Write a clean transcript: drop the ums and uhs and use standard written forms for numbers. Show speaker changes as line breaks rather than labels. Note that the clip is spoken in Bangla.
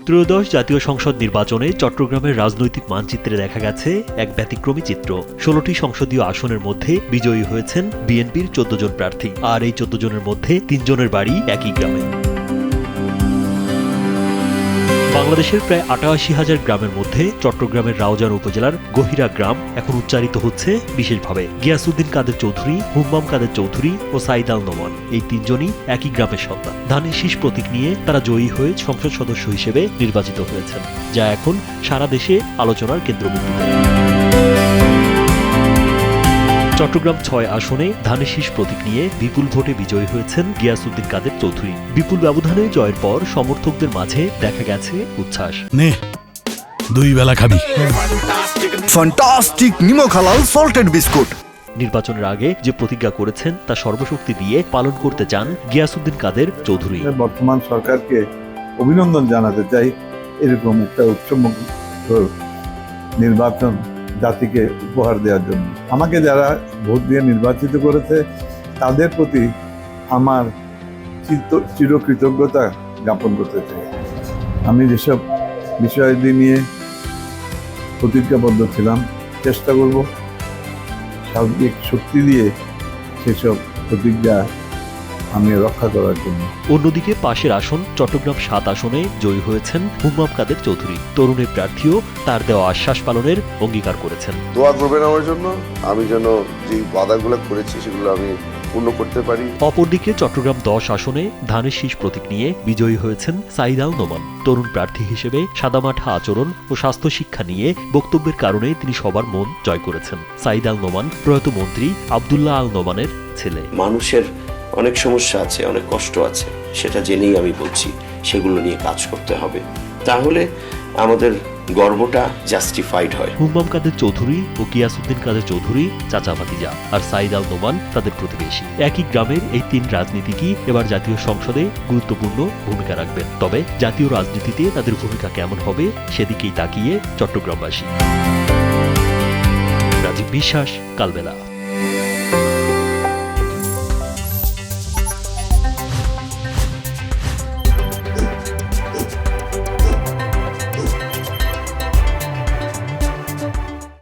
ত্রয়োদশ জাতীয় সংসদ নির্বাচনে চট্টগ্রামের রাজনৈতিক মানচিত্রে দেখা গেছে এক ব্যতিক্রমী চিত্র। ১৬টি সংসদীয় আসনের মধ্যে বিজয়ী হয়েছেন বিএনপির ১৪ জন প্রার্থী, আর এই ১৪ জনের মধ্যে ৩ জনের বাড়ি একই গ্রামে। বাংলাদেশের প্রায় ৮৮,০০০ গ্রামের মধ্যে চট্টগ্রামের রাউজান উপজেলার গহিরা গ্রাম এখন উচ্চারিত হচ্ছে বিশেষভাবে। গিয়াসউদ্দিন কাদের চৌধুরী, হুম্মাম কাদের চৌধুরী ও সাইদ আল নোমান এই তিনজনই একই গ্রামের সন্তান। ধানের শীষ প্রতীক নিয়ে তারা জয়ী হয়ে সংসদ সদস্য হিসেবে নির্বাচিত হয়েছেন, যা এখন সারা দেশে আলোচনার কেন্দ্রবিন্দুতে। চট্টগ্রাম ৬ আসনে ধানের শীষ প্রতীক নিয়ে বিপুল ভোটে বিজয়ী হয়েছেন গিয়াসউদ্দিন কাদের চৌধুরী। বিপুল ব্যবধানে জয়ের পর সমর্থকদের মাঝে দেখা গেছে উচ্ছ্বাস।
নে দুই বেলা খাবি
ফ্যান্টাস্টিক নিমক হালাল সল্টেড বিস্কুট।
নির্বাচনের আগে যে প্রতিজ্ঞা করেছেন তা সর্বশক্তি দিয়ে পালন করতে চান গিয়াসউদ্দিন কাদের চৌধুরী।
বর্তমান সরকারকে অভিনন্দন জানাতে চাই, এরকম একটা উৎসবমুখর নির্বাচন জাতিকে উপহার দেওয়ার জন্য। আমাকে যারা ভোট দিয়ে নির্বাচিত করেছে তাদের প্রতি আমার চিরকৃতজ্ঞতা জ্ঞাপন করতে চাই। আমি যেসব বিষয়াদি নিয়ে প্রতিজ্ঞাবদ্ধ ছিলাম, চেষ্টা করব সার্বিক শক্তি দিয়ে সেসব প্রতিজ্ঞা আমি রক্ষা করার জন্য।
অন্যদিকে পাশের আসন চট্টগ্রাম ৭ আসনে জয়ী হয়েছেন হুম্মাম কাদের চৌধুরী। তরুণের প্রার্থীও তার দেওয়া আশ্বাস পালনের অঙ্গীকার করেছেন।
দোয়া করবেন আমার জন্য, আমি যেন যে ওয়াদাগুলো করেছি সেগুলো আমি পূর্ণ করতে পারি।
অপরদিকে চট্টগ্রাম ১০ আসনে ধানের শীষ প্রতীক নিয়ে বিজয়ী হয়েছেন সাইদ আল নোমান। তরুণ প্রার্থী হিসেবে সাদামাঠা আচরণ ও স্বাস্থ্য শিক্ষা নিয়ে বক্তব্যের কারণে তিনি সবার মন জয় করেছেন। সাইদ আল নোমান প্রয়াত মন্ত্রী আব্দুল্লাহ আল নোমানের ছেলে।
মানুষের অনেক সমস্যা আছে, অনেক কষ্ট আছে, সেটা জেনেই আমি বলছি সেগুলো নিয়ে কাজ করতে হবে, তাহলে আমাদের গর্বটা জাস্টিফাইড হয়।
হুম্মাম কাদের চৌধুরী ও গিয়াসউদ্দিন কাদের চৌধুরী চাচা ভাতিজা, আর সাইদ আল নোমান তাদের প্রতিবেশী। একই গ্রামের এই তিন রাজনীতিকই এবার জাতীয় সংসদে গুরুত্বপূর্ণ ভূমিকা রাখবেন। তবে জাতীয় রাজনীতিতে তাদের ভূমিকা কেমন হবে সেদিকেই তাকিয়ে চট্টগ্রামবাসী। রাজীব বিশ্বাস, কালবেলা।